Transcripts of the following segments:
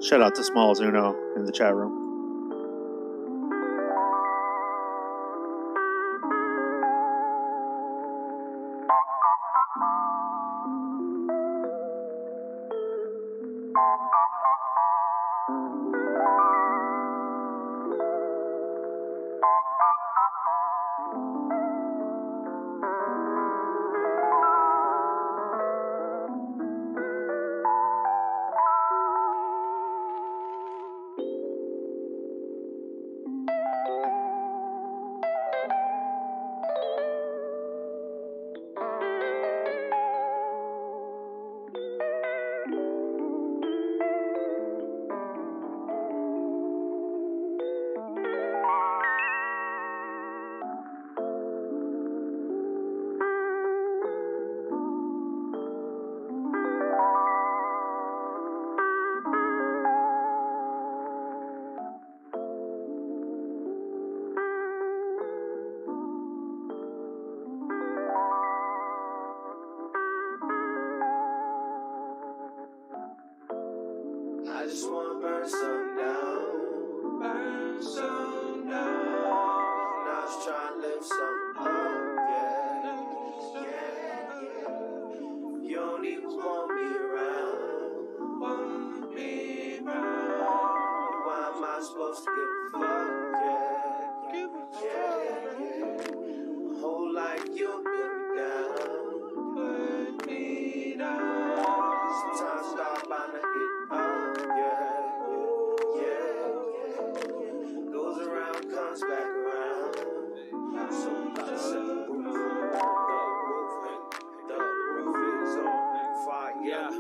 Shout out to Smalls Uno in the chat room. I just wanna burn some down, burn some down. And I was trying to live some up, yeah. You don't even want me around, Why am I supposed to give a fuck, yeah. My whole life you put me down, Sometimes stop by to get up, yeah. Goes around, comes back around. So I said the roof is on fire.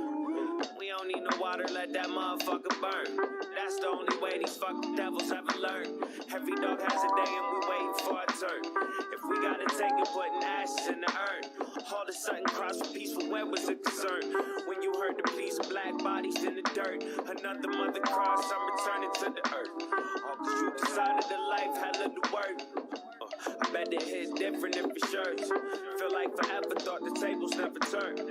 We don't need no water, let that motherfucker burn. That's the only way these fucking devils haven't learned. Every dog has a day and we waiting for a turn. If we gotta take it, putting ashes in the urn. All of a sudden, cross for peaceful, where was the concern? When you heard the police, black bodies in the dirt. Another mother cross, I'm returning to the earth. All cause you decided that life had little worth. I bet it hit different in for shirts. Feel like forever, thought the tables never turned.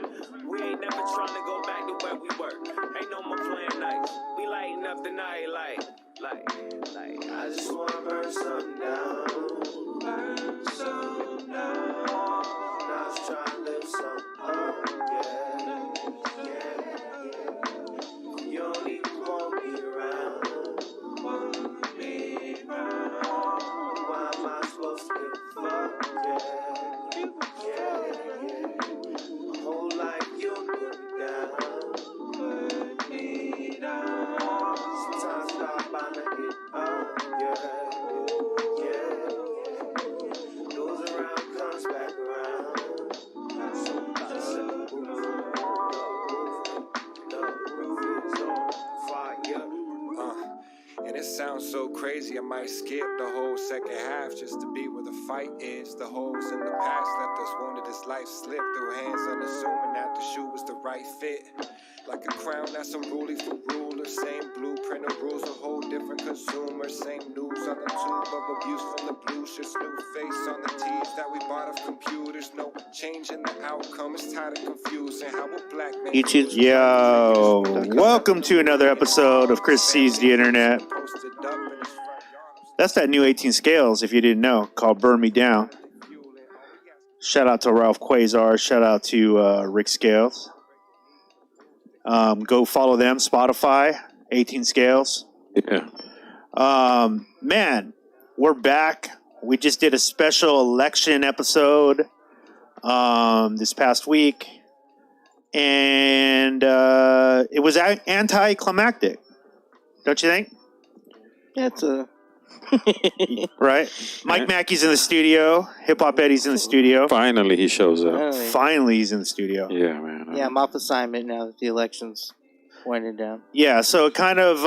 We ain't never trying to go back to where we were. Ain't no more playing nice. We lighting up the night like. I just wanna burn some down. Burn some down. I was trying to live some up, yeah. You don't even want me around, Why am I supposed to give a fuck, yeah. My whole life you put me down, Sometimes stop by to get up, yeah. Goes around, comes back around. So I said the roof is on fire. And it sounds so crazy, I might skip the whole second half just to be where the fight is. The holes in the past left us wounded as life slipped through hands, unassuming that the shoe was the right fit. Like a crown that's unruly for rulers. Same blueprint of rules, a whole different consumer. Same news on the tube of abuse from the blues. Just new face on the T's that we bought off computers. No change in the outcome, it's tired of confusing. How a black man Yo, welcome to another episode of Chris Sees the Internet. That's that new 18 Scales, if you didn't know, called Burn Me Down. Shout out to Ralph Quasar. Shout out to Rick Scales. Go follow them, Spotify, 18 Scales. Yeah. Man, we're back. We just did a special election episode this past week. And it was anticlimactic. Don't you think? Yeah, it's a... Right? Mike Mackey's in the studio. Hip Hop Eddie's in the studio. Finally, he shows up. Finally, he's in the studio. Yeah, man. Yeah, I'm off assignment now that the election's winding down. Yeah, so it kind of,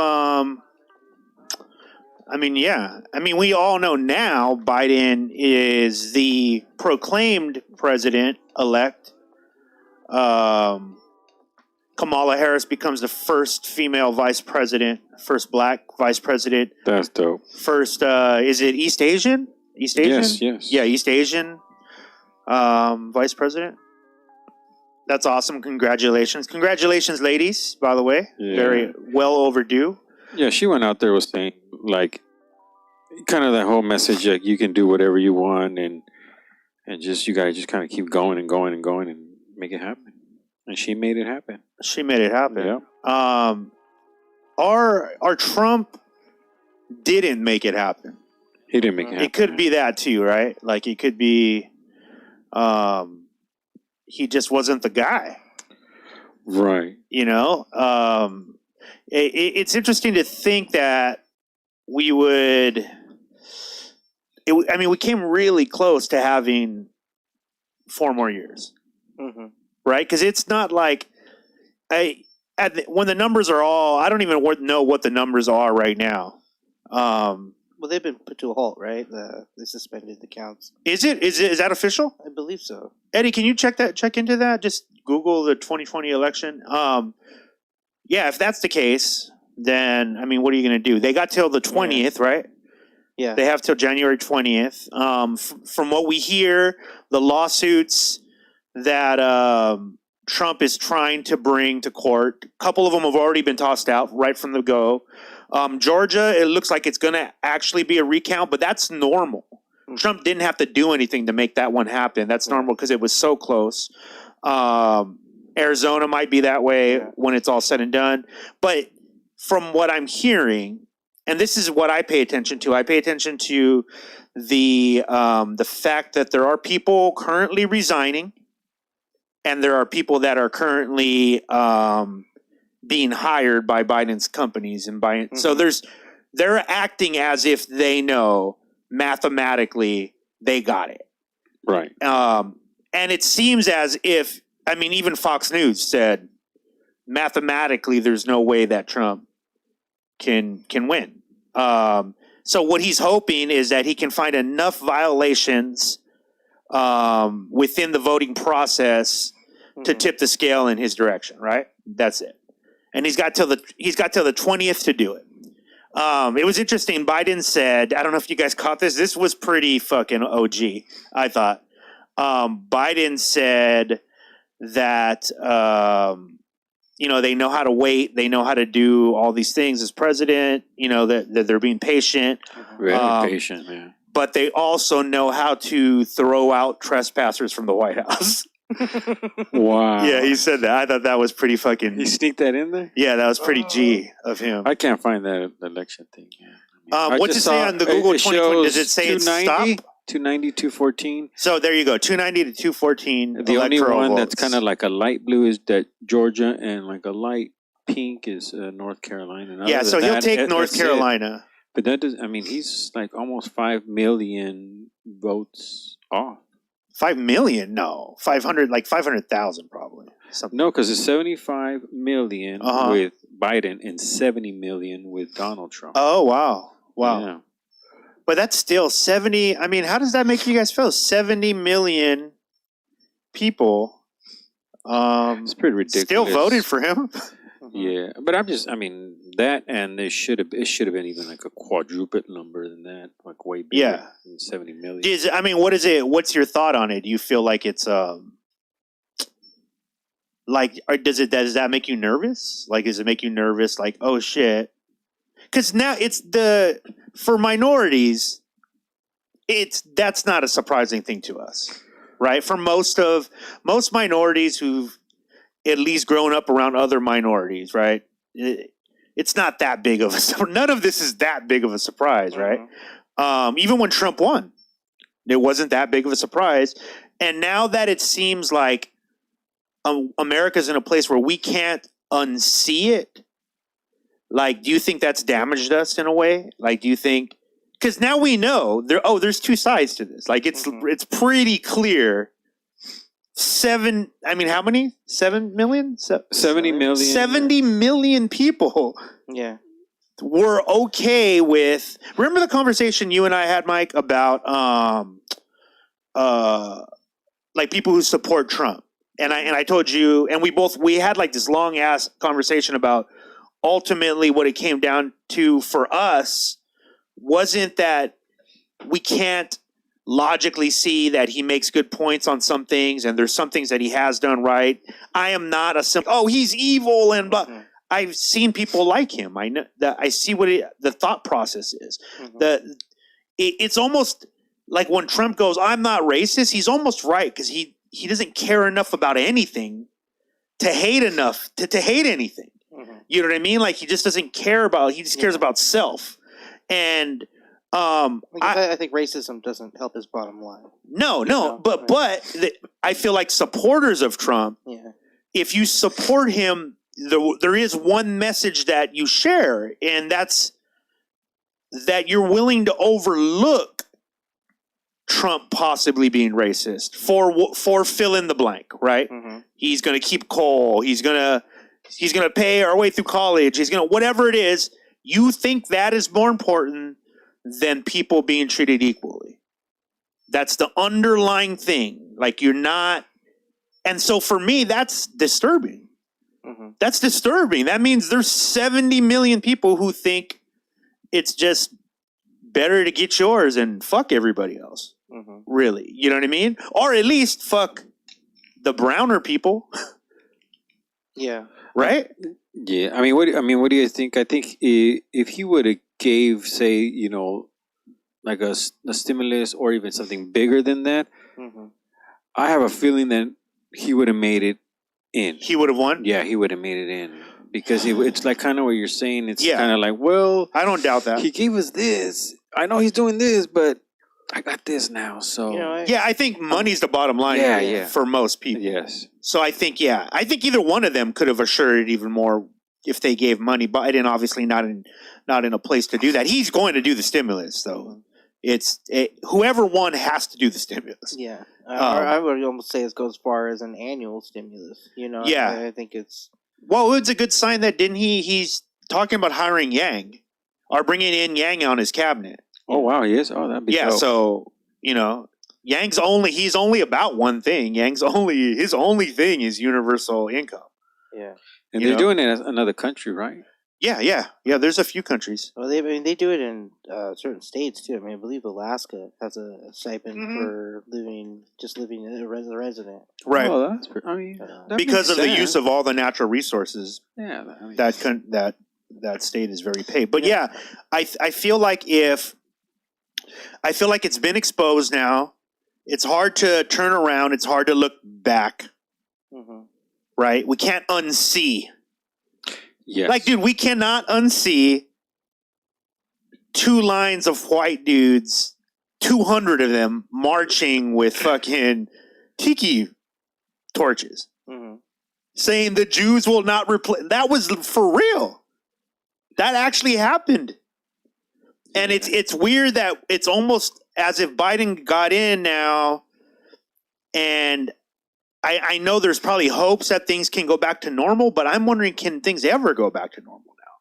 we all know now Biden is the proclaimed president-elect. Kamala Harris becomes the first female vice president, first black vice president. That's dope. First, is it East Asian? East Asian? Yes. Yeah, East Asian vice president. That's awesome. Congratulations. Congratulations, ladies, by the way. Yeah. Very well overdue. Yeah, she went out there was saying like kind of that whole message like you can do whatever you want and just you guys just kind of keep going and going and going and make it happen. And she made it happen. She made it happen. Yeah. Our Trump didn't make it happen. He didn't make it happen. It could be that too, right? Like it could be he just wasn't the guy. Right. You know? It's interesting to think that we would we came really close to having 4 more years. Mm-hmm. Right? Because it's not like when the numbers are all, I don't even know what the numbers are right now. Well, they've been put to a halt, right? They suspended the counts. Is that official? I believe so. Eddie, can you check into that? Just Google the 2020 election. Yeah, if that's the case, then I mean, what are you going to do? They got till the 20th, right? Yeah. They have till January 20th. From what we hear, the lawsuits that Trump is trying to bring to court, a couple of them have already been tossed out right from the go. Georgia, it looks like it's going to actually be a recount, but that's normal. Mm-hmm. Trump didn't have to do anything to make that one happen. That's normal because it was so close. Arizona might be that way when it's all said and done. But from what I'm hearing, and this is what I pay attention to the fact that there are people currently resigning, and there are people that are currently being hired by Biden's companies and Biden. Mm-hmm. So they're acting as if they know mathematically they got it. Right. And it seems as if, I mean, even Fox News said mathematically there's no way that Trump can win. So what he's hoping is that he can find enough violations within the voting process to tip the scale in his direction, right? That's it. And he's got till the 20th to do it. It was interesting. Biden said, I don't know if you guys caught this. This was pretty fucking OG, I thought. Biden said that they know how to wait, they know how to do all these things as president. That they're being patient. Very patient, man. But they also know how to throw out trespassers from the White House. Wow. Yeah, he said that. I thought that was pretty fucking. He sneaked that in there? Yeah, that was pretty G of him. I can't find that election thing. Yeah. What's it say on the Google 2020? Does it say it's stop? 290, 214. So there you go, 290 to 214. The only one votes. that's kind of like a light blue is that Georgia, and like a light pink is North Carolina. Yeah, so he'll take North Carolina. But that does. I mean, he's like almost 5 million votes off. 5 million? No, 500, like 500,000 probably. Something. No, because it's 75 million with Biden and 70 million with Donald Trump. Oh wow. Yeah. But that's still 70. I mean, how does that make you guys feel? 70 million people. It's pretty ridiculous. Still voted for him. Yeah, but that, and it should have been even like a quadruple number than that, like way bigger than 70 million. What is it? What's your thought on it? Do you feel like it's does that make you nervous? Like, does it make you nervous? Like, oh shit. Because now for minorities, that's not a surprising thing to us, right? For most minorities who've at least grown up around other minorities, right? It's not that big of none of this is that big of a surprise, right? Even when Trump won, it wasn't that big of a surprise. And now that it seems like America's in a place where we can't unsee it, like, do you think that's damaged us in a way? Like, do you think, because now we know there's two sides to this. Like, it's pretty clear. How many? 7 million? 70 million. 70 million people. Yeah. Were okay with. Remember the conversation you and I had, Mike, about like people who support Trump, and I told you, and we had like this long ass conversation about ultimately what it came down to for us wasn't that we can't logically see that he makes good points on some things, and there's some things that he has done right. I am not a simple, oh, he's evil and blah. Mm-hmm. I've seen people like him. I know that I see what the thought process is. Mm-hmm. It's almost like when Trump goes, "I'm not racist." He's almost right because he doesn't care enough about anything to hate enough to hate anything. Mm-hmm. You know what I mean? Like he just doesn't care about. He just cares about self. And I think racism doesn't help his bottom line. no, but I feel like supporters of Trump. Yeah. If you support him, there is one message that you share, and that's that you're willing to overlook Trump possibly being racist for fill in the blank, right? Mm-hmm. He's going to keep coal. He's going to pay our way through college. He's going to whatever it is. You think that is more important than people being treated equally. That's the underlying thing. Like you're not, and so for me, that's disturbing. Mm-hmm. That's disturbing. That means there's 70 million people who think it's just better to get yours and fuck everybody else. Mm-hmm. Really, you know what I mean? Or at least fuck the browner people. Yeah. Right? Yeah, I mean, what do you think? I think if he would have gave, say, you know, like a stimulus or even something bigger than that, Mm-hmm. I have a feeling that he would have made it in. He would have won? Yeah, he would have made it in because it's like kind of what you're saying. It's Yeah. kind of like, well, I don't doubt that. he gave us this. I know he's doing this, but I got this now. So You know, Yeah, I think money's the bottom line Yeah. for most people. yes, So I think either one of them could have assured it even more if they gave money. Biden obviously not in a place to do that. He's going to do the stimulus, though. Whoever won has to do the stimulus. yeah. I would almost say it goes as far as an annual stimulus. You know, Yeah. I think it's. Well, it's a good sign that he's talking about hiring Yang or bringing in Yang on his cabinet. Oh wow, he is. Oh, that'd be Yeah, dope. so Yang's he's only about one thing. His only thing is universal income. Yeah. and you they're know? doing it in another country, right? Yeah. There's a few countries. Well, they do it in certain states too. I mean, I believe Alaska has a stipend Mhm. for living as a resident. Right. Oh, that's. I mean, that Because of makes the use sense. of all the natural resources, Yeah, I mean, that state is very paid. But yeah, I feel like it's been exposed now. It's hard to turn around. It's hard to look back. Mm-hmm. Right? We can't unsee. yes. Like, dude, we cannot unsee 2 lines of white dudes, 200 of them, marching with fucking tiki torches, Mm-hmm. saying the Jews will not replace. That was for real. That actually happened. And it's weird that it's almost as if Biden got in now, and I know there's probably hopes that things can go back to normal, but I'm wondering, can things ever go back to normal now?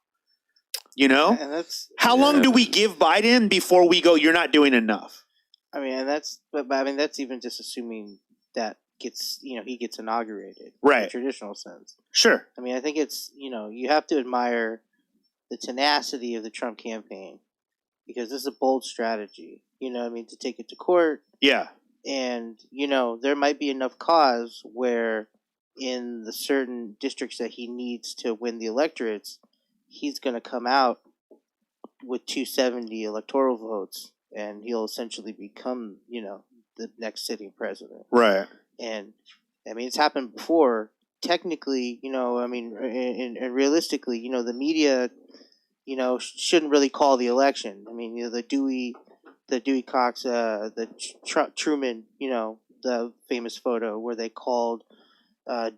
You know? And that's. How long do we give Biden before we go, you're not doing enough? I mean, and that's. But I mean, that's even just assuming that he gets inaugurated, in Right. the traditional sense. Sure. I mean, I think it's you have to admire the tenacity of the Trump campaign because this is a bold strategy. You know, what I mean, to take it to court. Yeah. And, there might be enough cause where in the certain districts that he needs to win the electorates, he's going to come out with 270 electoral votes and he'll essentially become, the next sitting president. Right. And, I mean, it's happened before. Technically, and realistically, the media, shouldn't really call the election. I mean, the Dewey Cox, the Truman, the famous photo where they called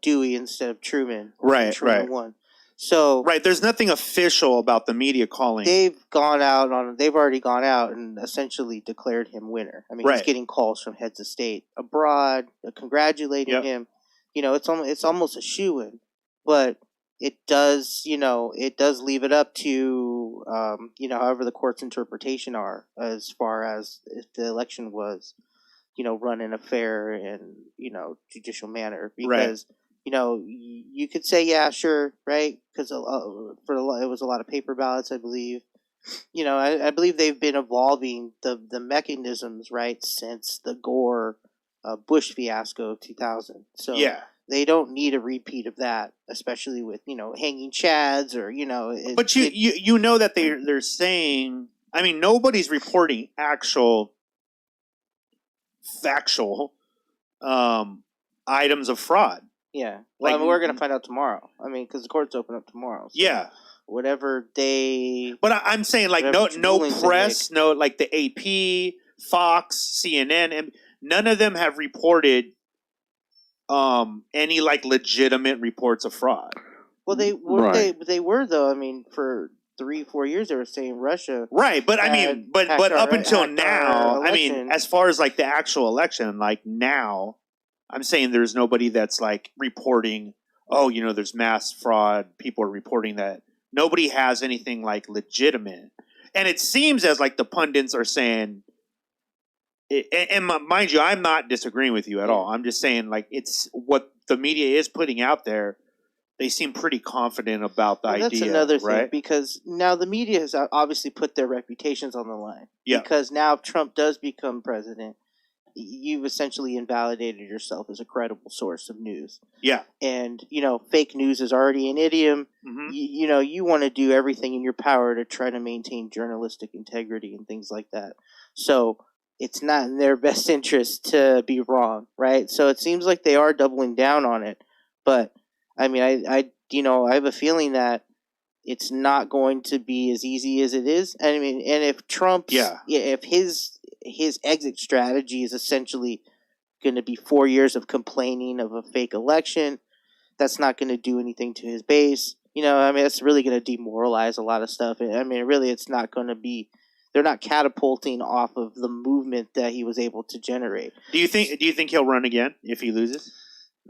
Dewey instead of Truman. Right, Truman right. won. So Right. There's nothing official about the media calling. they've already gone out and essentially declared him winner. I mean, Right. he's getting calls from heads of state abroad congratulating Yep. him. It's almost a shoo-in, but it does leave it up to however the court's interpretation are as far as if the election was run in a fair and judicial manner, because you could say yeah, sure, right, because it was a lot of paper ballots, I believe, I believe they've been evolving the mechanisms, right, since the Gore Bush fiasco of 2000. So Yeah. they don't need a repeat of that, especially with, hanging chads or, But you know that they're saying, I mean, nobody's reporting actual factual items of fraud. Yeah. Well, Like, we're going to find out tomorrow. I mean, because the courts open up tomorrow. So yeah. whatever they... But I'm saying, like, no press, no, like the AP, Fox, CNN, and none of them have reported any, like, legitimate reports of fraud. Well, they were, though. I mean, for 3-4 years they were saying Russia. Right, but I mean, but up until now, I mean, as far as like the actual election, like now, I'm saying there's nobody that's like reporting, oh, there's mass fraud. People are reporting that. Nobody has anything like legitimate. And it seems as like the pundits are saying, and mind you, I'm not disagreeing with you at all. I'm just saying like it's what the media is putting out there. They seem pretty confident about the idea. That's another thing, right? Because now the media has obviously put their reputations on the line. Yeah. Because now if Trump does become president, you've essentially invalidated yourself as a credible source of news. Yeah. And, fake news is already an idiom. Mm-hmm. You want to do everything in your power to try to maintain journalistic integrity and things like that. So it's not in their best interest to be wrong, right? So it seems like they are doubling down on it. But I mean, I have a feeling that it's not going to be as easy as it is. I mean, and if Trump's, if his exit strategy is essentially going to be 4 years of complaining of a fake election, that's not going to do anything to his base. I mean, it's really going to demoralize a lot of stuff. I mean, really, it's not going to be. They're not catapulting off of the movement that he was able to generate. Do you think he'll run again if he loses?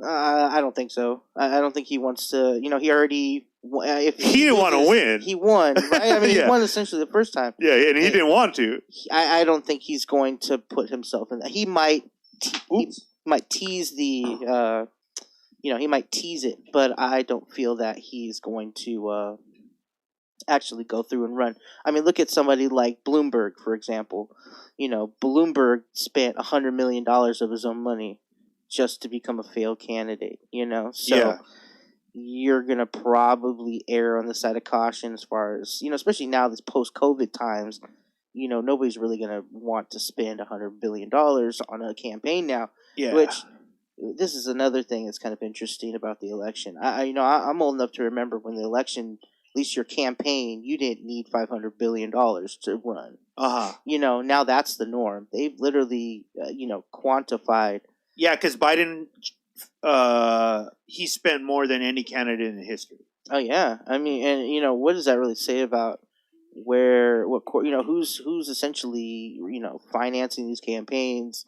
I don't think so. I don't think he wants to. He already. If he didn't want to win. He won, right? I mean, he won essentially the first time. Yeah, and he didn't want to. I don't think he's going to put himself in that. He might. He might tease the. He might tease it, but I don't feel that he's going to actually go through and run. I mean, look at somebody like Bloomberg, for example. Bloomberg spent $100 million of his own money just to become a failed candidate, So you're going to probably err on the side of caution as far as, especially now this post-COVID times, nobody's really going to want to spend $100 billion on a campaign now, which this is another thing that's kind of interesting about the election. I'm old enough to remember when the election, at least your campaign, you didn't need $500 billion to run. Now that's the norm. They've literally, quantified. Yeah, because Biden, he spent more than any candidate in history. Oh yeah, I mean, and what does that really say about who's essentially financing these campaigns,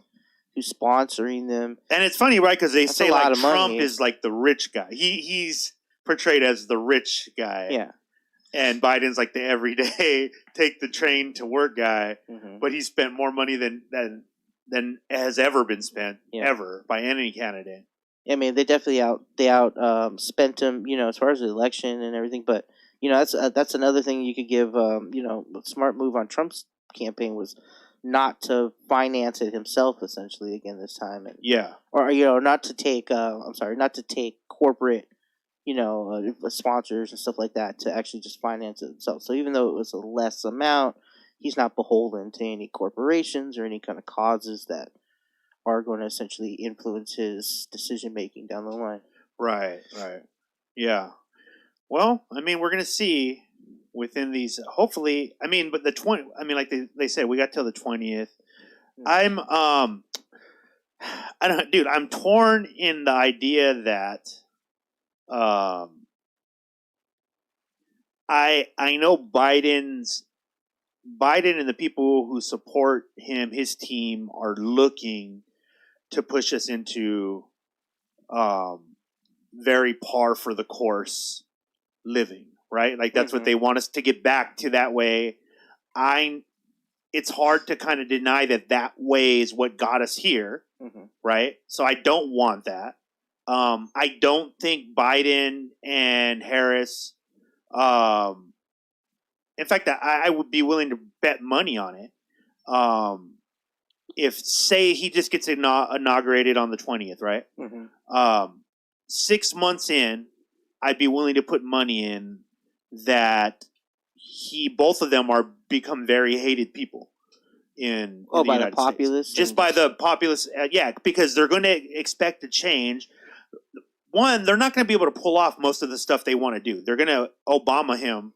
who's sponsoring them? And it's funny, right? Because they say like Trump is like the rich guy. He's portrayed as the rich guy. Yeah. And Biden's like the everyday take the train to work guy, but he spent more money than has ever been spent ever by any candidate. I mean, they definitely spent him, as far as the election and everything. But that's another thing you could give. A smart move on Trump's campaign was not to finance it himself, essentially, again this time. And, or not to take. Not to take corporate, sponsors and stuff like that to actually just finance it himself. So even though it was a less amount, he's not beholden to any corporations or any kind of causes that are going to essentially influence his decision-making down the line. Right. Yeah. Well, I mean, we're going to see within these, hopefully, I mean, but like they said, we got till the 20th. I'm torn in the idea that, I know Biden and the people who support him, his team, are looking to push us into very par for the course living, right? Like that's what they want us to get back to that way. It's hard to kind of deny that way is what got us here, right? So I don't want that. I don't think Biden and Harris in fact, I would be willing to bet money on it. If say he just gets inaugurated on the 20th, right? Mm-hmm. 6 months in, I'd be willing to put money in that both of them are become very hated people in the by the United populace, States. Just by the populace, yeah, because they're going to expect a change. One, they're not going to be able to pull off most of the stuff they want to do. They're going to Obama him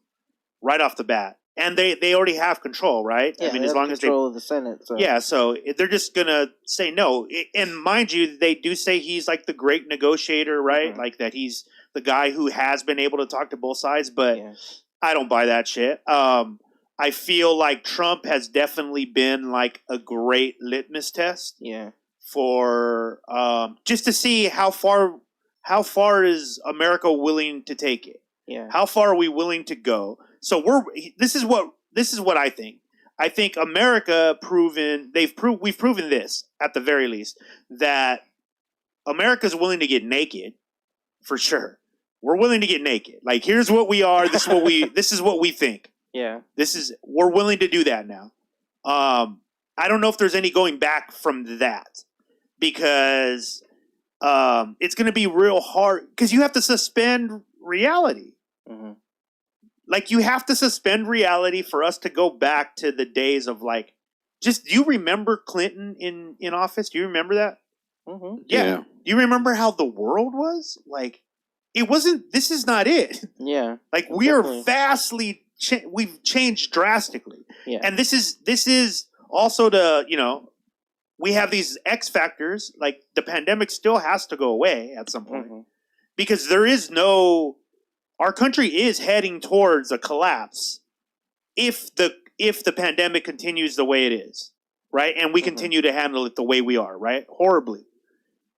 right off the bat, and they already have control, right? Yeah, I mean, they as have long as control of the Senate. So. yeah, so they're just gonna say no. And mind you, they do say he's like the great negotiator, right? Mhm. Like that he's the guy who has been able to talk to both sides, but Yeah. I don't buy that shit. I feel like Trump has definitely been like a great litmus test Yeah. for just to see how far is America willing to take it. Yeah. How far are we willing to go? So this is what I think. I think America we've proven this at the very least, that America's willing to get naked for sure. We're willing to get naked. Like, here's what we are. This is what we think. Yeah. We're willing to do that now. I don't know if there's any going back from that, because it's going to be real hard, because you have to suspend reality. Mm-hmm. Like, you have to suspend reality for us to go back to the days of, like, do you remember Clinton in office? Do you remember that? Mm-hmm. Yeah. Do you remember how the world was? Like, this is not it. Yeah. Like, we Definitely. are vastly, we've changed drastically. Yeah. And this is also we have these X factors, like the pandemic still has to go away at some point, Mm-hmm. because our country is heading towards a collapse if the pandemic continues the way it is, right? And we Mhm. continue to handle it the way we are, right? Horribly.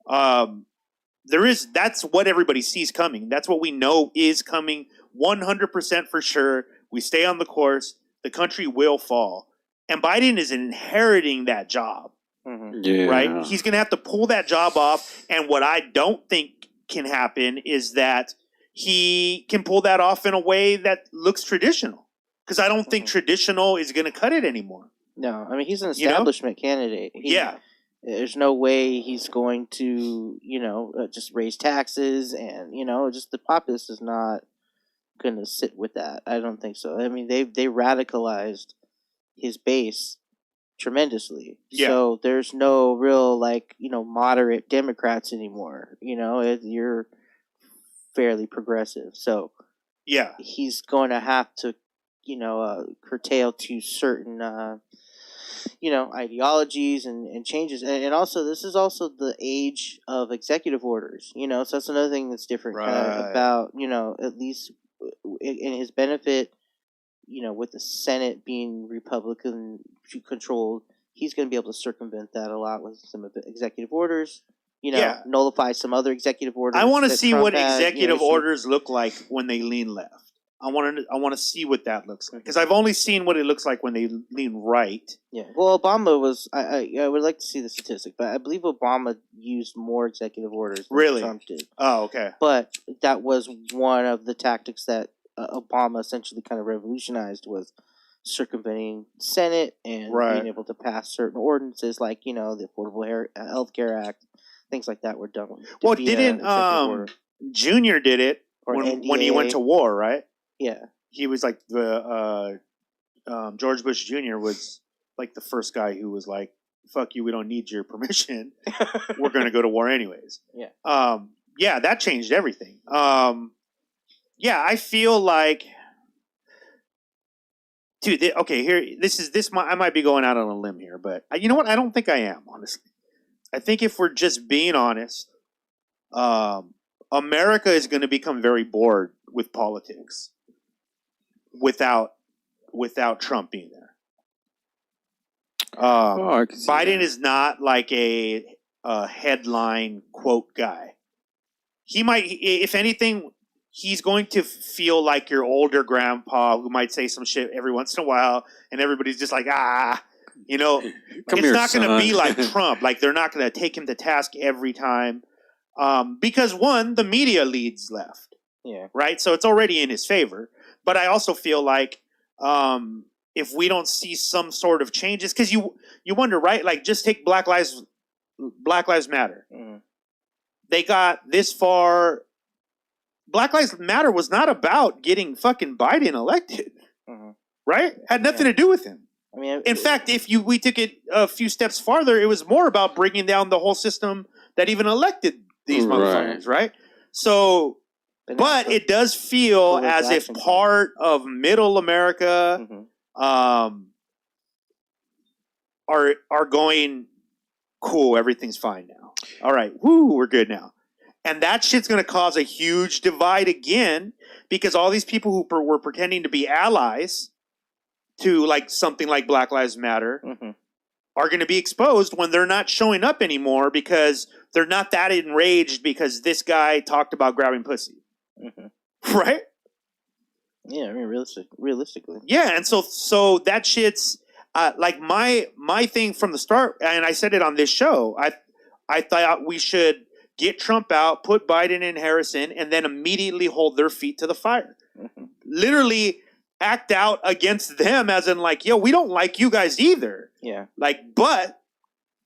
That's what everybody sees coming. That's what we know is coming 100% for sure. We stay on the course, the country will fall. And Biden is inheriting that job, Mm-hmm. Yeah. right? He's going to have to pull that job off. And what I don't think can happen is that he can pull that off in a way that looks traditional. Because I don't think Mhm. traditional is going to cut it anymore. No, I mean, he's an You know? establishment candidate. Yeah. There's no way he's going to, just raise taxes, and just the populace is not going to sit with that. I don't think so. I mean, they radicalized his base tremendously. Yeah. So there's no real moderate Democrats anymore. You're fairly progressive. So Yeah. he's going to have to, curtail to certain ideologies and changes, and also this is also the age of executive orders, so that's another thing that's different Right. about at least in his benefit, with the Senate being Republican controlled, he's going to be able to circumvent that a lot with some of the executive orders, Yeah. nullify some other executive orders. I want to that see Trump what had, executive issue. orders look like when they lean left. I want to see what that looks like, because I've only seen what it looks like when they lean right. Yeah, well, Obama was. I would like to see the statistic, but I believe Obama used more executive orders than Really? Trump did. Oh, okay. But that was one of the tactics that Obama essentially kind of revolutionized, was circumventing Senate and Right. being able to pass certain ordinances, like the Affordable Health Care Act, things like that were done. Well, via didn't executive order. Junior did it Or when he NDA. went to war, right? Yeah, He was like George Bush Jr. was like the first guy who was like, "Fuck you, we don't need your permission. We're going to go to war anyways." Yeah. Yeah, that changed everything. Yeah, I feel like, dude. I might be going out on a limb here, but you know what? I don't think I am, honestly. I think if we're just being honest, America is going to become very bored with politics without Trump being there. I can see Biden that. is not like a headline quote guy. He might, if anything, he's going to feel like your older grandpa who might say some shit every once in a while, and everybody's just like, Come it's here, not going to be son. like Trump. Like, they're not going to take him to task every time, because one, the media leads left, yeah, right? So it's already in his favor. But I also feel like if we don't see some sort of changes, because you wonder, right? Like, just take Black Lives Matter. Mm-hmm. They got this far. Black Lives Matter was not about getting fucking Biden elected, right? Had nothing to do with him. I mean, in fact, if we took it a few steps farther, it was more about bringing down the whole system that even elected these motherfuckers, right? So, but it does feel as if part of middle America are going, cool, everything's fine now. All right, woo, we're good now. And that shit's going to cause a huge divide again, because all these people who were pretending to be allies to like something like Black Lives Matter are going to be exposed when they're not showing up anymore, because they're not that enraged because this guy talked about grabbing pussy. Right? Yeah, I mean, realistically. Yeah, and so that shit's like my thing from the start, and I said it on this show. I thought we should get Trump out, put Biden and Harris in, and then immediately hold their feet to the fire. Literally act out against them, as in like, yo, we don't like you guys either. Yeah. Like, but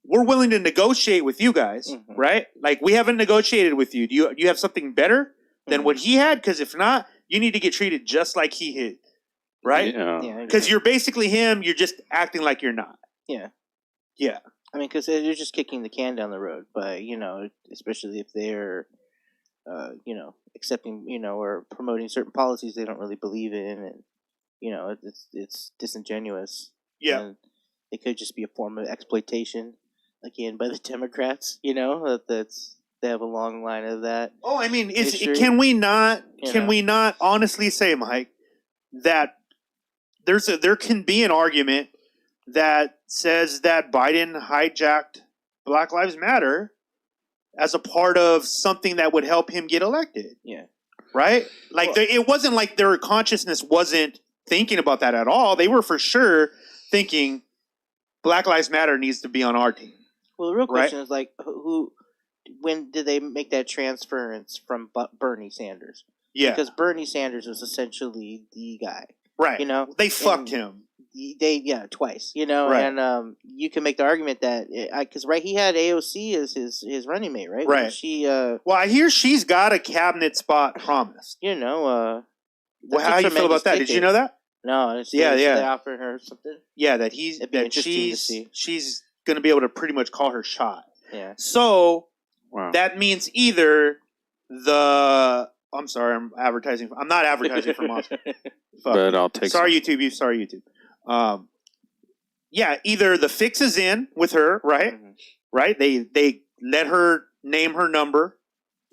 we're willing to negotiate with you guys, right? Like, we haven't negotiated with you. Do you have something better than what he had? Because if not, you need to get treated just like he did, right? Yeah. Because you're basically him. You're just acting like you're not. Yeah. Yeah. I mean, because they're just kicking the can down the road by, especially if they're, accepting, or promoting certain policies they don't really believe in, and, it's disingenuous. Yeah. And it could just be a form of exploitation, again, by the Democrats, that's, they have a long line of that. Oh, I mean, can we not honestly say, Mike, that there can be an argument that says that Biden hijacked Black Lives Matter as a part of something that would help him get elected. Yeah. Right? Like, it wasn't like their consciousness wasn't thinking about that at all. They were for sure thinking Black Lives Matter needs to be on our team. Well, the real question is, like, when did they make that transference from Bernie Sanders? Yeah. Because Bernie Sanders was essentially the guy. Right. They fucked him. Twice, right. And you can make the argument that because he had AOC as his running mate, right? Right. Well, I hear she's got a cabinet spot promised. Well, how do you feel about that? Did you know that? No. They offered her something. Yeah, that she's going to be able to pretty much call her shot. Yeah. So that means either I'm sorry, I'm advertising. I'm not advertising for Monster. But I'll take. Sorry, YouTube. Sorry, YouTube. Either the fix is in with her, right? Right? They let her name her number,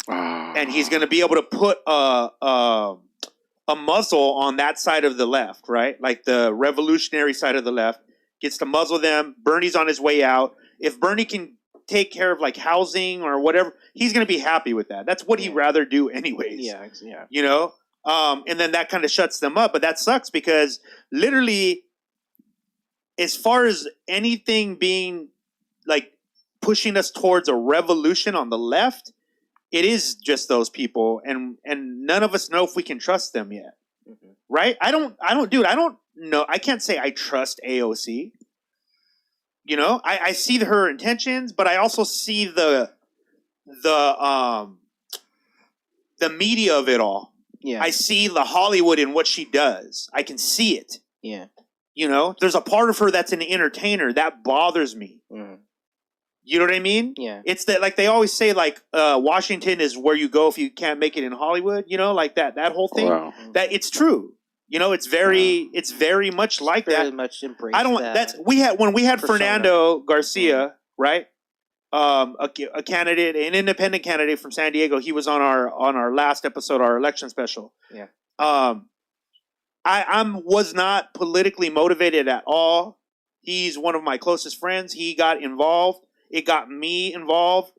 and he's going to be able to put a muzzle on that side of the left, right? Like the revolutionary side of the left gets to muzzle them. Bernie's on his way out. If Bernie can take care of like housing or whatever, he's going to be happy with that. That's what he'd rather do anyways. Yeah. And then that kind of shuts them up. But that sucks because literally, as far as anything being like pushing us towards a revolution on the left, it is just those people, and none of us know if we can trust them yet. Right? I don't know. I can't say I trust AOC. I see her intentions, but I also see the media of it all. Yeah. I see the Hollywood in what she does. I can see it. Yeah. There's a part of her that's an entertainer that bothers me. You know what I mean? Yeah. It's that, like they always say, like Washington is where you go if you can't make it in Hollywood. Like that whole thing. Wow. That it's true. It's very much like very that. Much embrace when we had persona. Fernando Garcia, right? A candidate, an independent candidate from San Diego. He was on our last episode, our election special. Yeah. I was not politically motivated at all. He's one of my closest friends. He got involved. It got me involved.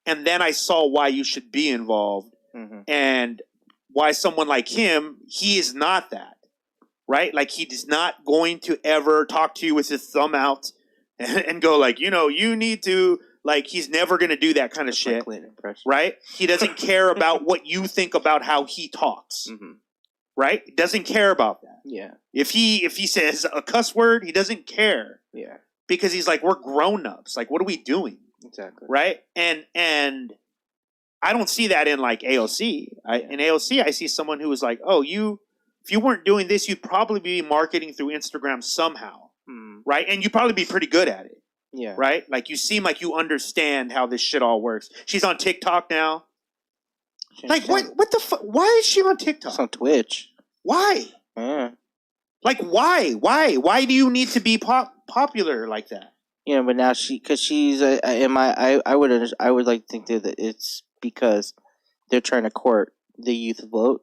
And then I saw why you should be involved. And why someone like him, he is not that. Right? Like, he is not going to ever talk to you with his thumb out and go like, you need to, like, he's never going to do that kind of shit. Right? He doesn't care about what you think about how he talks. right? Doesn't care about that. Yeah. If he says a cuss word, he doesn't care Yeah. because he's like, we're grown-ups. Like, what are we doing? Exactly. Right? And I don't see that in like AOC. In AOC, I see someone who is like, oh, if you weren't doing this, you'd probably be marketing through Instagram somehow, right? And you'd probably be pretty good at it, Yeah. right? Like, you seem like you understand how this shit all works. She's on TikTok now. Like, what the fuck? Why is she on TikTok? It's on Twitch. Why? Yeah. Like, why? Why do you need to be popular like that? Yeah, but now she's I would like to think that it's because they're trying to court the youth vote.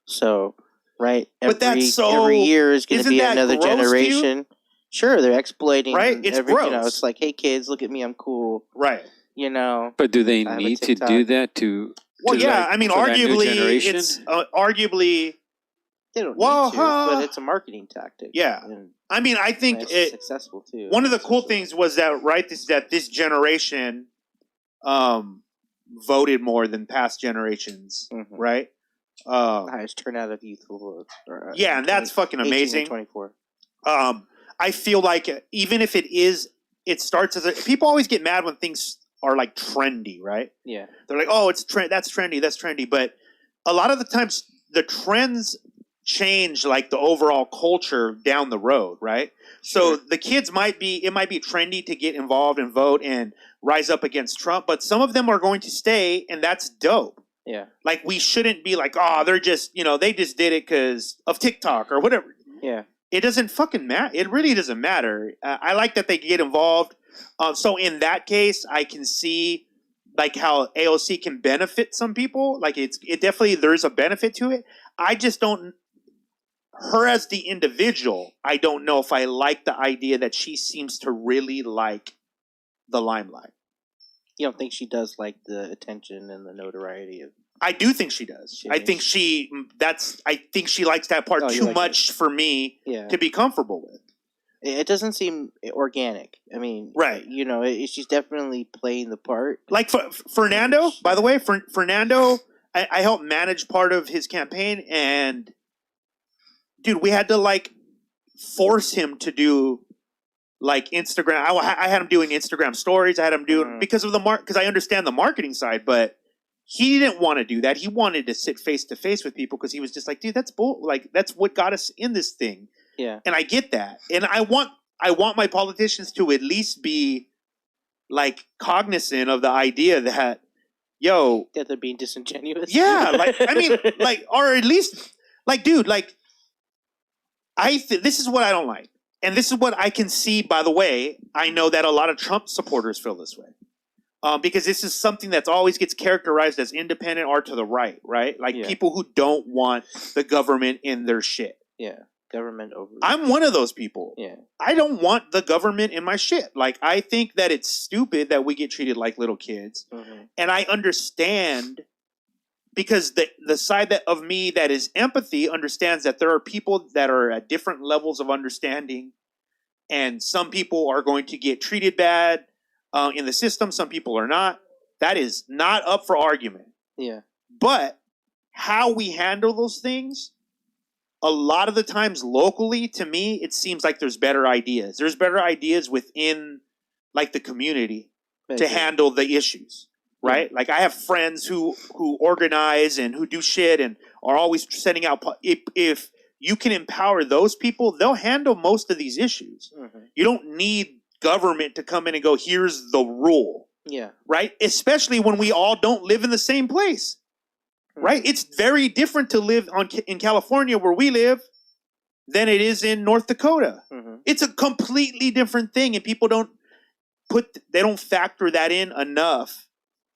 So, right, But every year is going to be another gross to you? generation. Sure, they're exploiting. Right? It's gross. You know, it's like, hey kids, look at me, I'm cool. Right. You know. But do they I have a need to TikTok. do that to? Well, yeah. like, I mean, for that new arguably, generation? it's arguably. They don't Well, need to, but it's a marketing tactic. Yeah. And I mean, I think it's successful too. One of the cool things was that this generation, voted more than past generations, right? Highest turnout of youth vote. Yeah, and that's fucking amazing. 24. I feel like even if it starts as people always get mad when things are like trendy, right? Yeah. They're like, oh, that's trendy. But a lot of the times the trends change like the overall culture down the road, right? So the kids it might be trendy to get involved and vote and rise up against Trump, but some of them are going to stay, and that's dope. Yeah. Like, we shouldn't be like, oh, they're just, they just did it because of TikTok or whatever. Yeah. It doesn't fucking matter. It really doesn't matter. I like that they get involved. So in that case, I can see like how AOC can benefit some people. Like, it definitely, there's a benefit to it. I just don't. Her as the individual, I don't know if I like the idea that she seems to really like the limelight. You don't think she does like the attention and the notoriety of? I do think she does. I think she likes that part too much for me to be comfortable with. It doesn't seem organic. I mean, right? She's definitely playing the part. Like Fernando, by the way, Fernando, I helped manage part of his campaign, and dude, we had to like force him to do like Instagram. I had him doing Instagram stories. I had him doing because of because I understand the marketing side, but he didn't want to do that. He wanted to sit face to face with people because he was just like, dude, that's bull. Like, that's what got us in this thing. Yeah, and I get that, and I want my politicians to at least be like cognizant of the idea that that they're being disingenuous. Yeah, like I mean, like, or at least like, dude, like. This is what I don't like. And this is what I can see, by the way. I know that a lot of Trump supporters feel this way. Because this is something that always gets characterized as independent or to the right? Like people who don't want the government in their shit. Yeah, government over. I'm one of those people. Yeah. I don't want the government in my shit. Like, I think that it's stupid that we get treated like little kids. And I understand... Because the side of me that is empathy understands that there are people that are at different levels of understanding, and some people are going to get treated bad in the system. Some people are not. That is not up for argument. Yeah. But how we handle those things, a lot of the times locally, to me, it seems like there's better ideas. There's better ideas within like the community to handle the issues. Right? Like, I have friends who organize and who do shit and are always sending out. If you can empower those people, they'll handle most of these issues. You don't need government to come in and go, here's the rule. Yeah. Right? Especially when we all don't live in the same place. Right? It's very different to live in California where we live than it is in North Dakota. It's a completely different thing, and people don't factor that in enough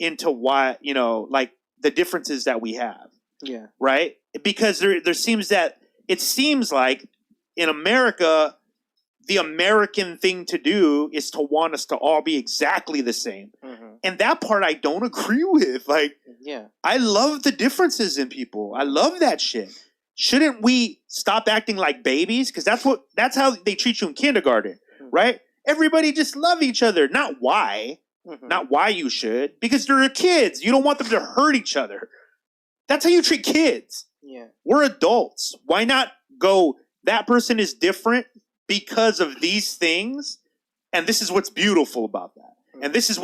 into why, like the differences that we have. Yeah. Right? Because it seems like in America, the American thing to do is to want us to all be exactly the same. And that part I don't agree with. Like, I love the differences in people. I love that shit. Shouldn't we stop acting like babies? Because that's how they treat you in kindergarten, right? Everybody just love each other. Not why. Not why you should, because they're kids. You don't want them to hurt each other. That's how you treat kids. Yeah. We're adults. Why not go, that person is different because of these things, and this is what's beautiful about that. And this is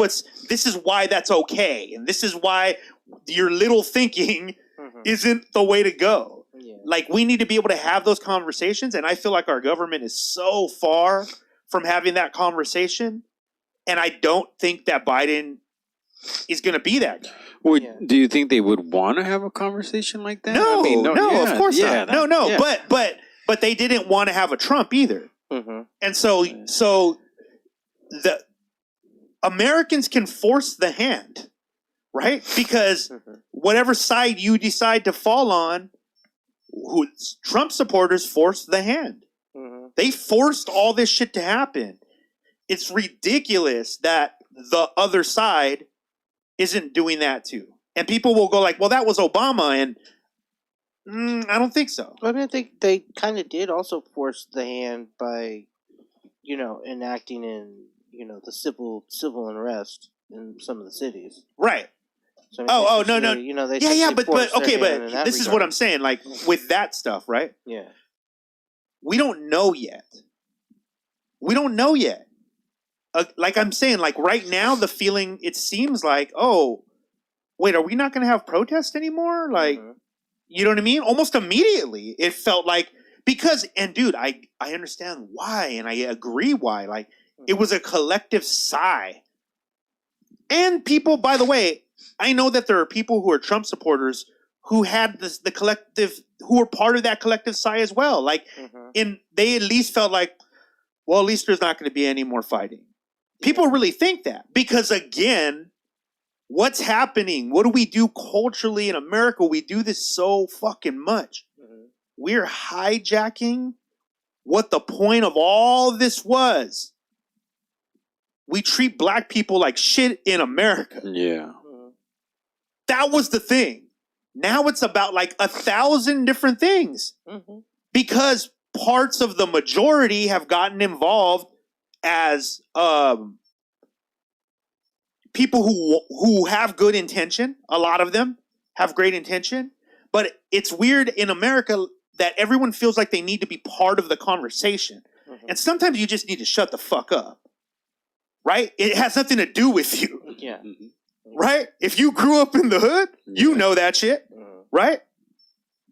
why that's okay. And this is why your little thinking isn't the way to go. Yeah. Like, we need to be able to have those conversations, and I feel like our government is so far from having that conversation, and I don't think that Biden is going to be that guy. Do you think they would want to have a conversation like that? No, I mean, no, of course not. No, yeah. but they didn't want to have a Trump either. And so the Americans can force the hand, right? Because whatever side you decide to fall on, Trump supporters forced the hand. They forced all this shit to happen. It's ridiculous that the other side isn't doing that too. And people will go like, well, that was Obama, and I don't think so. I mean, I think they kind of did also force the hand by, enacting in, the civil unrest in some of the cities. Right. So, no. They but this is what I'm saying. Like, with that stuff, right? Yeah. We don't know yet. Like I'm saying, like right now, the feeling, it seems like, oh, wait, are we not going to have protests anymore? Like, you know what I mean? Almost immediately, it felt like, because, and dude, I understand why, and I agree why. Like, it was a collective sigh. And people, by the way, I know that there are people who are Trump supporters who had the collective, who were part of that collective sigh as well. Like, they at least felt like, well, at least there's not going to be any more fighting. People really think that because, again, what's happening? What do we do culturally in America? We do this so fucking much. We're hijacking what the point of all this was. We treat black people like shit in America. Yeah. That was the thing. Now it's about like 1,000 different things because parts of the majority have gotten involved as people who have good intention. A lot of them have great intention, but it's weird in America that everyone feels like they need to be part of the conversation, and sometimes you just need to shut the fuck up. Right? It has nothing to do with you. Yeah. Right? If you grew up in the hood, you know that shit. Right?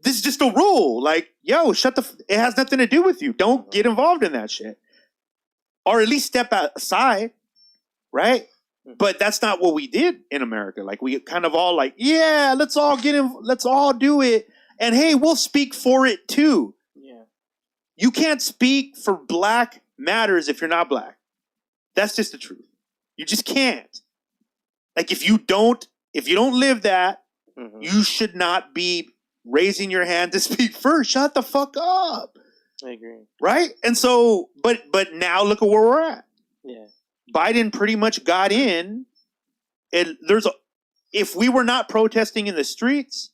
This is just a rule. Like, yo, it has nothing to do with you. Don't get involved in that shit. Or at least step aside, right? But that's not what we did in America. Like, we kind of all like, yeah, let's all do it. And hey, we'll speak for it too. Yeah. You can't speak for Black matters if you're not Black. That's just the truth. You just can't. Like, if you don't live that, you should not be raising your hand to speak first. Shut the fuck up. I agree. Right? And so, but now look at where we're at. Yeah. Biden pretty much got in. And if we were not protesting in the streets,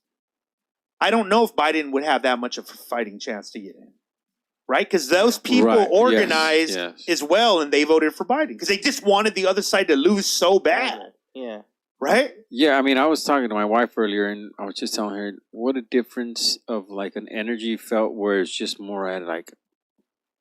I don't know if Biden would have that much of a fighting chance to get in. Right? Because those people organized as well, and they voted for Biden because they just wanted the other side to lose so bad. Yeah. Right? Yeah, I mean, I was talking to my wife earlier, and I was just telling her what a difference of like an energy felt where it's just more at like,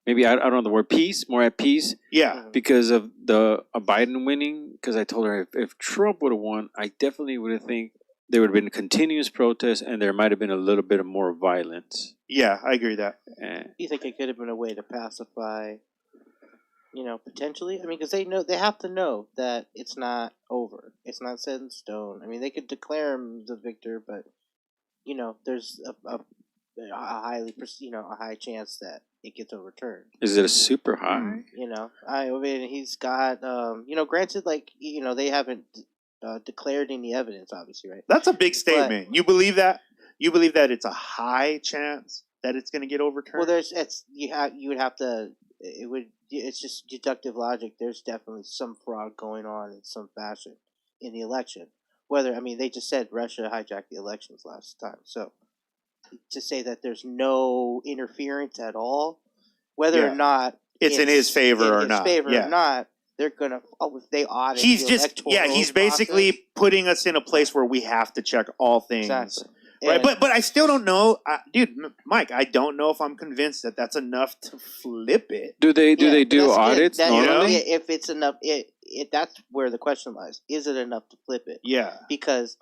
maybe I don't know the word peace, more at peace. Yeah. Because of a Biden winning. Because I told her if Trump would have won, I definitely would have think there would have been continuous protests, and there might have been a little bit of more violence. Yeah, I agree with that. You think it could have been a way to pacify, potentially? I mean, because they have to know that it's not over. It's not set in stone. I mean, they could declare him the victor, but, there's a high chance that it gets overturned. Is it a super high? I mean, he's got, granted, like, they haven't declared any evidence, obviously, right? That's a big statement. You believe that? You believe that it's a high chance that it's going to get overturned? Well, it's just deductive logic. There's definitely some fraud going on in some fashion in the election. They just said Russia hijacked the elections last time. So to say that there's no interference at all, whether or not it's in his favor or not, they're gonna. If they audit, he's basically putting us in a place where we have to check all things Right, but I still don't know, dude, Mike. I don't know if I'm convinced that that's enough to flip it. Do they do audits normally? If it's enough, that's where the question lies. Is it enough to flip it? Yeah, because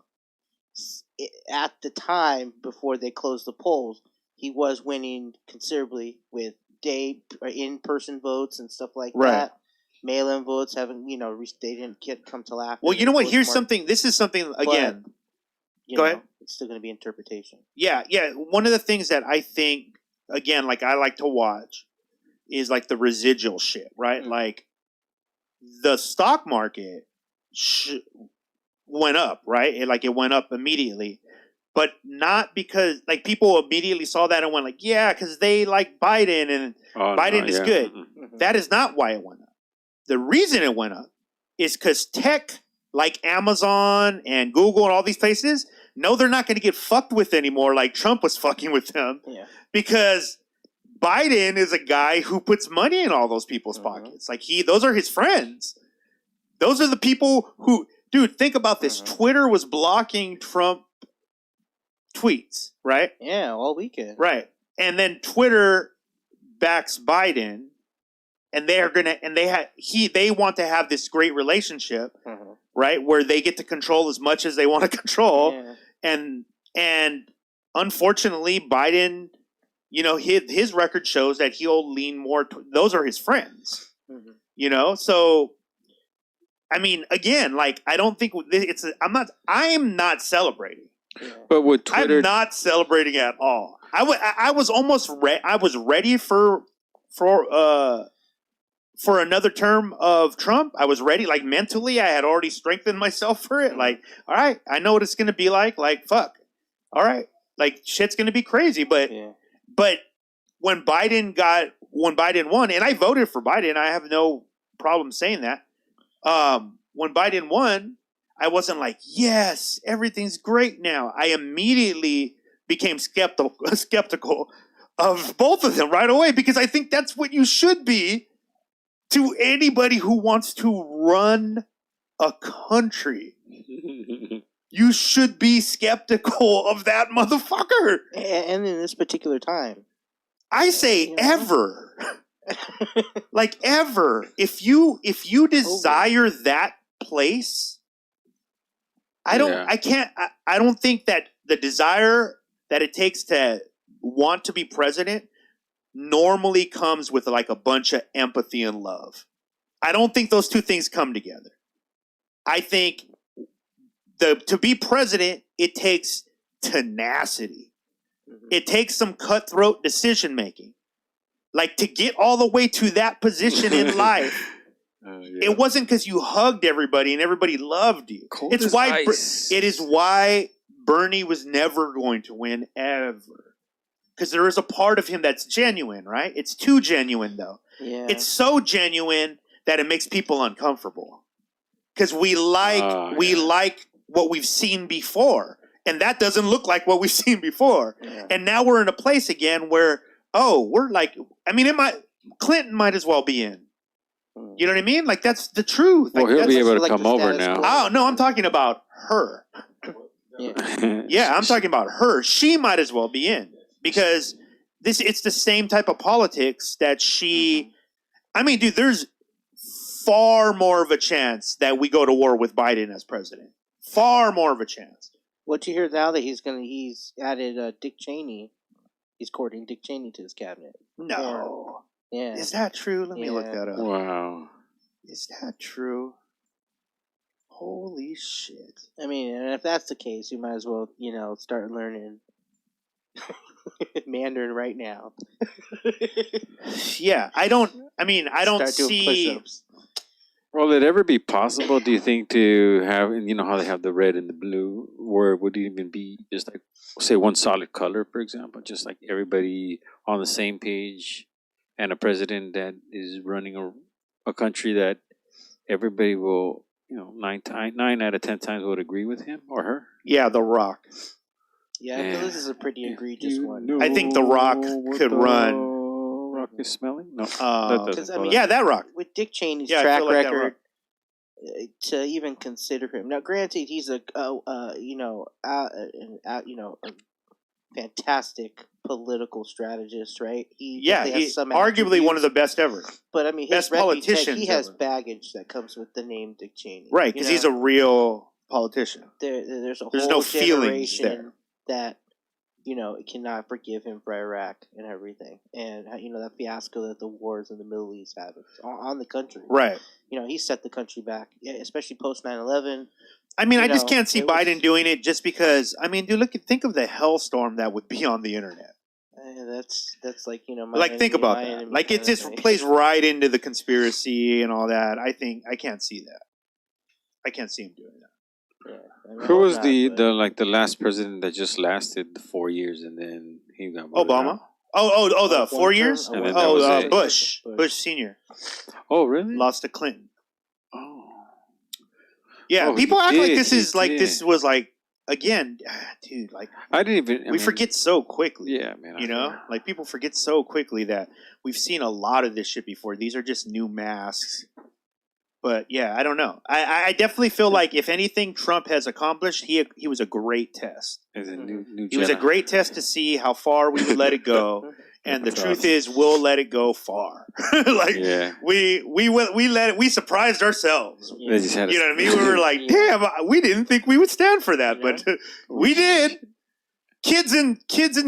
at the time before they closed the polls, he was winning considerably with in-person votes and stuff like that. Mail-in votes haven't, they didn't come till after. Well, you know what? Here's something. This is something again. But, go ahead. It's still going to be interpretation. Yeah. One of the things that I think, again, like I like to watch, is like the residual shit, right? Mm-hmm. Like the stock market went up, right? It went up immediately, but not because like people immediately saw that and went like, yeah, because they like Biden and Biden is good. Mm-hmm. That is not why it went up. The reason it went up is because tech, like Amazon and Google and all these places, no, they're not going to get fucked with anymore like Trump was fucking with them. Yeah. Because Biden is a guy who puts money in all those people's pockets. Like those are his friends. Those are the people who, dude, think about this. Twitter was blocking Trump tweets, right? Yeah, all weekend. Right. And then Twitter backs Biden. And they want to have this great relationship, right? Where they get to control as much as they want to control, and unfortunately, Biden, his record shows that he'll lean more. Those are his friends, So, I mean, again, like I don't think I am not celebrating. But with Twitter, I'm not celebrating at all. I was almost I was ready for another term of Trump. I was ready, like mentally, I had already strengthened myself for it. Like, all right, I know what it's going to be like. Like, fuck. All right. Like, shit's going to be crazy. But when Biden won, and I voted for Biden, I have no problem saying that. When Biden won, I wasn't like, yes, everything's great now. I immediately became skeptical of both of them right away because I think that's what you should be to anybody who wants to run a country. You should be skeptical of that motherfucker. And in this particular time. I say ever. Like ever. If you desire that place, I don't think that the desire that it takes to want to be president normally comes with like a bunch of empathy and love. I don't think those two things come together. I think to be president, it takes tenacity. It takes some cutthroat decision making. Like to get all the way to that position in life, it wasn't because you hugged everybody and everybody loved you. It is why Bernie was never going to win ever. Because there is a part of him that's genuine, right? It's too genuine, though. Yeah. It's so genuine that it makes people uncomfortable. Because we like what we've seen before. And that doesn't look like what we've seen before. Yeah. And now we're in a place again where, we're like, I mean, Clinton might as well be in. You know what I mean? Like, that's the truth. Well, like, he'll be able to come over now. Oh, no, I'm talking about her. Yeah, I'm talking about her. She might as well be in. Because it's the same type of politics that I mean, dude, there's far more of a chance that we go to war with Biden as president. Far more of a chance. What you hear now that he's added Dick Cheney. He's courting Dick Cheney to his cabinet. No. Yeah. Is that true? Let me look that up. Wow. Is that true? Holy shit. I mean, and if that's the case, you might as well, start learning Mandarin right now. Yeah, I don't see. Push-ups. Will it ever be possible, do you think, to have, how they have the red and the blue, where it would even be just like, say, one solid color, for example, just like everybody on the same page, and a president that is running a country that everybody will, 9 out of 10 times would agree with him or her? Yeah, The Rock. Yeah, I feel this is a pretty egregious one. I think The Rock could run. Rock is smelling? No. That Rock. With Dick Cheney's track record, to even consider him. Now, granted, he's a fantastic political strategist, right? He definitely He has some arguably one of the best ever. But I mean, best his politicians he has ever. baggage that comes with the name Dick Cheney, Right, because he's a real politician. There's There's whole no feelings generation there. that cannot forgive him for Iraq and everything, and that fiasco that the wars in the Middle East have on the country. Right. He set the country back, especially post 9/11. I mean, I just can't see Biden doing it just because. I mean, dude, think of the hellstorm that would be on the internet. That's like think about that. Like it just plays right into the conspiracy and all that. I can't see that. I can't see him doing that. Yeah, who was the last president that just lasted 4 years and then he got voted Obama. out? Oh, the 4 years. And then that was it. Bush Senior. Oh, really? Lost to Clinton. Oh. Yeah, Oh, people he act did, like this he is like did. this was like again, dude. Like I didn't even. we forget so quickly. Yeah, man. Like people forget so quickly that we've seen a lot of this shit before. These are just new masks. But yeah, I don't know. I definitely feel like if anything Trump has accomplished, he was a great test. He was a great test to see how far we would let it go. And the truth is, we'll let it go far. We surprised ourselves. They just had you know what I mean? We were like, damn, we didn't think we would stand for that, but we did. Kids in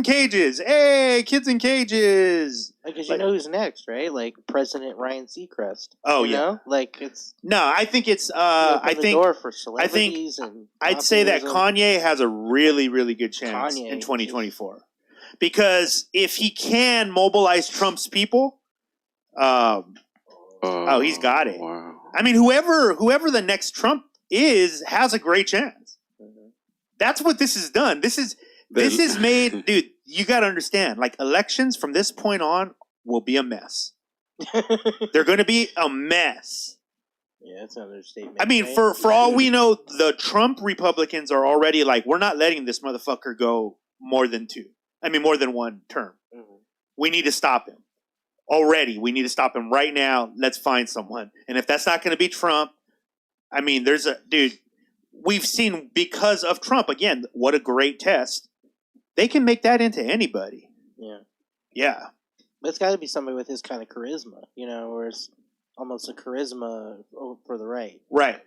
cages. Hey, kids in cages. Because you know who's next, right? Like President Ryan Seacrest. Oh, you know? Like it's no. I think it's. door for celebrities I'd say that Kanye has a really, really good chance in 2024. Because if he can mobilize Trump's people, he's got it. Wow. I mean, whoever the next Trump is has a great chance. Mm-hmm. That's what this has done. This is made, dude. You got to understand. Like elections from this point on will be a mess. They're going to be a mess. Yeah, that's an understatement. I mean, right? for all we know, the Trump Republicans are already like, we're not letting this motherfucker go more than one term. Mm-hmm. We need to stop him. Already, we need to stop him right now. Let's find someone. And if that's not going to be Trump, I mean, we've seen because of Trump, again, what a great test. They can make that into anybody. Yeah. Yeah. But it's got to be somebody with his kind of charisma, where it's almost a charisma for the right. Right.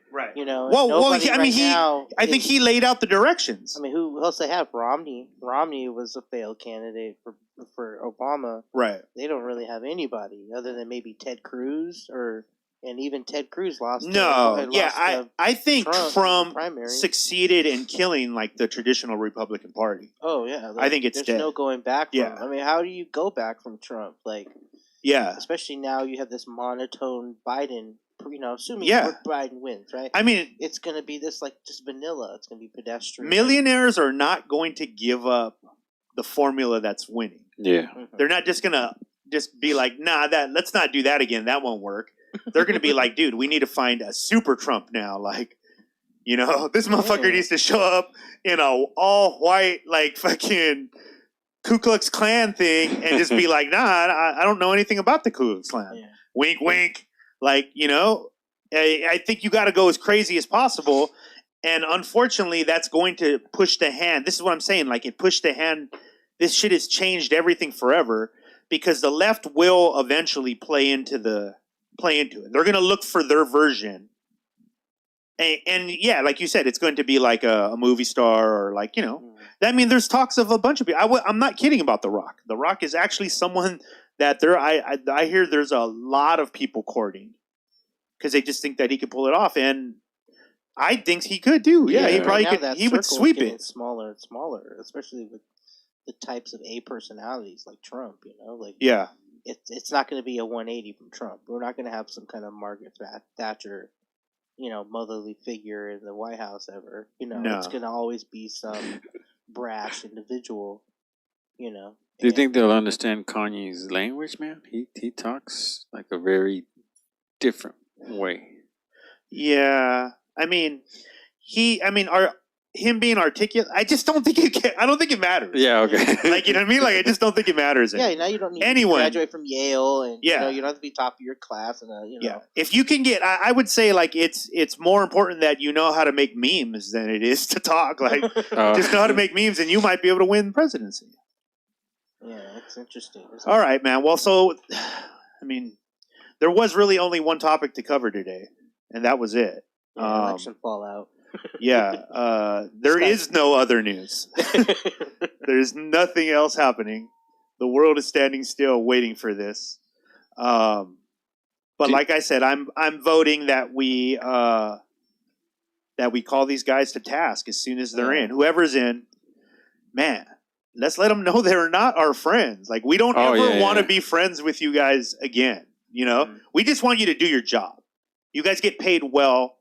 I think he laid out the directions. I mean, who else they have? Romney. Romney was a failed candidate for Obama. Right. They don't really have anybody other than maybe Ted Cruz and even Ted Cruz lost. I think Trump primary. Succeeded in killing like the traditional Republican Party. Oh yeah, I think it's there's dead. no going back from I mean, how do you go back from Trump? Like, especially now you have this monotone Biden. Assuming Biden wins, right? I mean, it's going to be this like just vanilla. It's going to be pedestrian. Millionaires are not going to give up the formula that's winning. Yeah, they're not just going to be like, nah, let's not do that again. That won't work. They're going to be like, dude, we need to find a super Trump now. Like, this motherfucker needs to show up in a all white, like fucking Ku Klux Klan thing and just be like, nah, I don't know anything about the Ku Klux Klan. Yeah. Wink, wink. Like, I think you got to go as crazy as possible. And unfortunately, that's going to push the hand. This is what I'm saying. Like, it pushed the hand. This shit has changed everything forever because the left will eventually play into it. They're going to look for their version. And yeah, like you said, it's going to be like a movie star or like, I mean, there's talks of a bunch of people. I'm not kidding about The Rock. The Rock is actually someone that I hear there's a lot of people courting because they just think that he could pull it off. And I think he could do. Yeah, he probably could. He would sweep it. Smaller and smaller, especially with the types of A personalities like Trump, like it's not going to be a 180 from Trump. We're not going to have some kind of Margaret Thatcher, motherly figure in the White House ever. No. It's going to always be some brash individual. Do you think they'll understand Kanye's language, man? He talks like a very different way. Yeah, I mean, him being articulate, I just don't think I don't think it matters. Yeah, okay. Like, you know what I mean? Like, I just don't think it matters. Yeah, now you don't need Anyone. to graduate from Yale, and Yeah. you don't have to be top of your class, and Yeah, if you can get, I would say like it's more important that you know how to make memes than it is to talk. Like, just know how to make memes, and you might be able to win the presidency. Yeah, that's interesting. All right, man. Well, so I mean, there was really only one topic to cover today, and that was it. Yeah, election fallout. Yeah, there is no other news. There's nothing else happening. The world is standing still, waiting for this. But like I said, I'm voting that we call these guys to task as soon as they're in. Whoever's in, man, let's let them know they're not our friends. Like, we don't ever want to be friends with you guys again. You know, we just want you to do your job. You guys get paid well.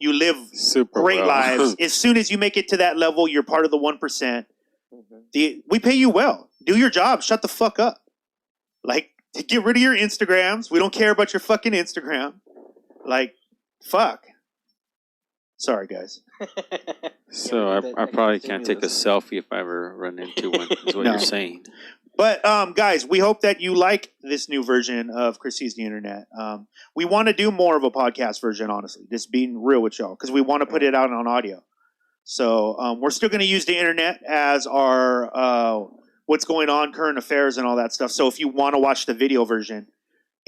You live super great lives. As soon as you make it to that level, you're part of the 1%. We pay you well. Do your job. Shut the fuck up. Like, get rid of your Instagrams. We don't care about your fucking Instagram. Like, fuck. Sorry, guys. So I probably can't take a selfie if I ever run into one, is what you're saying. But, guys, we hope that you like this new version of Chris Sees the Internet. We want to do more of a podcast version, honestly, just being real with y'all, because we want to put it out on audio. So we're still going to use the Internet as our what's going on, current affairs, and all that stuff. So if you want to watch the video version,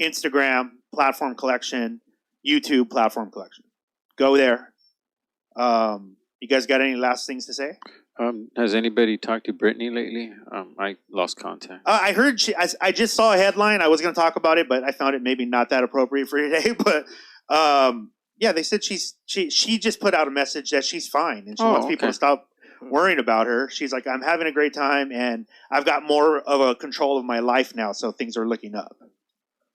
Instagram, Platform Collection, YouTube, Platform Collection. Go there. You guys got any last things to say? Has anybody talked to Brittany lately? I lost contact. I heard I just saw a headline. I was going to talk about it, but I found it maybe not that appropriate for today. But yeah, they said she just put out a message that she's fine and she wants people to stop worrying about her. She's like, I'm having a great time and I've got more of a control of my life now, so things are looking up.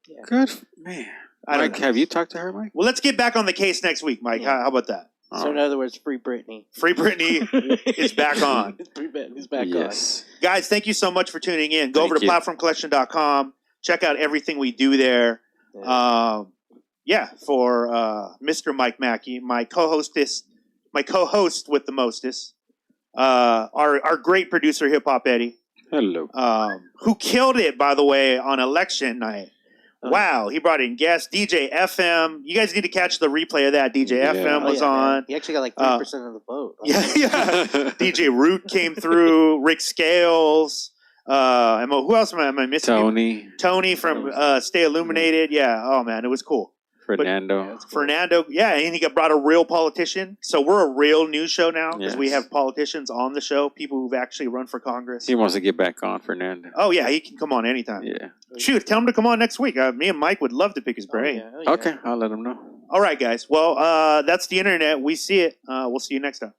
Yeah. Good man. Mike, have you talked to her, Mike? Well, let's get back on the case next week, Mike. Yeah. How about that? So in other words, free Britney. Free Britney is back on. Free Britney is back on. Guys, thank you so much for tuning in. Go over to PlatformCollection.com. Check out everything we do there. Yeah, for Mr. Mike Mackey, my co-host with the mostest, our great producer, Hip Hop Eddie. Hello. Who killed it, by the way, on election night. Wow, he brought in guests. DJ FM. You guys need to catch the replay of that. DJ FM was on. Man. He actually got like 3% of the vote. Yeah. DJ Root came through. Rick Scales. Who else am I missing? Tony from Stay Illuminated. Yeah. Oh, man, it was cool. Fernando. Yeah, and he brought a real politician. So we're a real news show now because we have politicians on the show, people who've actually run for Congress. He wants to get back on, Fernando. Oh, yeah, he can come on anytime. Yeah. Shoot, tell him to come on next week. Me and Mike would love to pick his brain. Okay, I'll let him know. All right, guys. Well, that's the internet. We see it. We'll see you next time.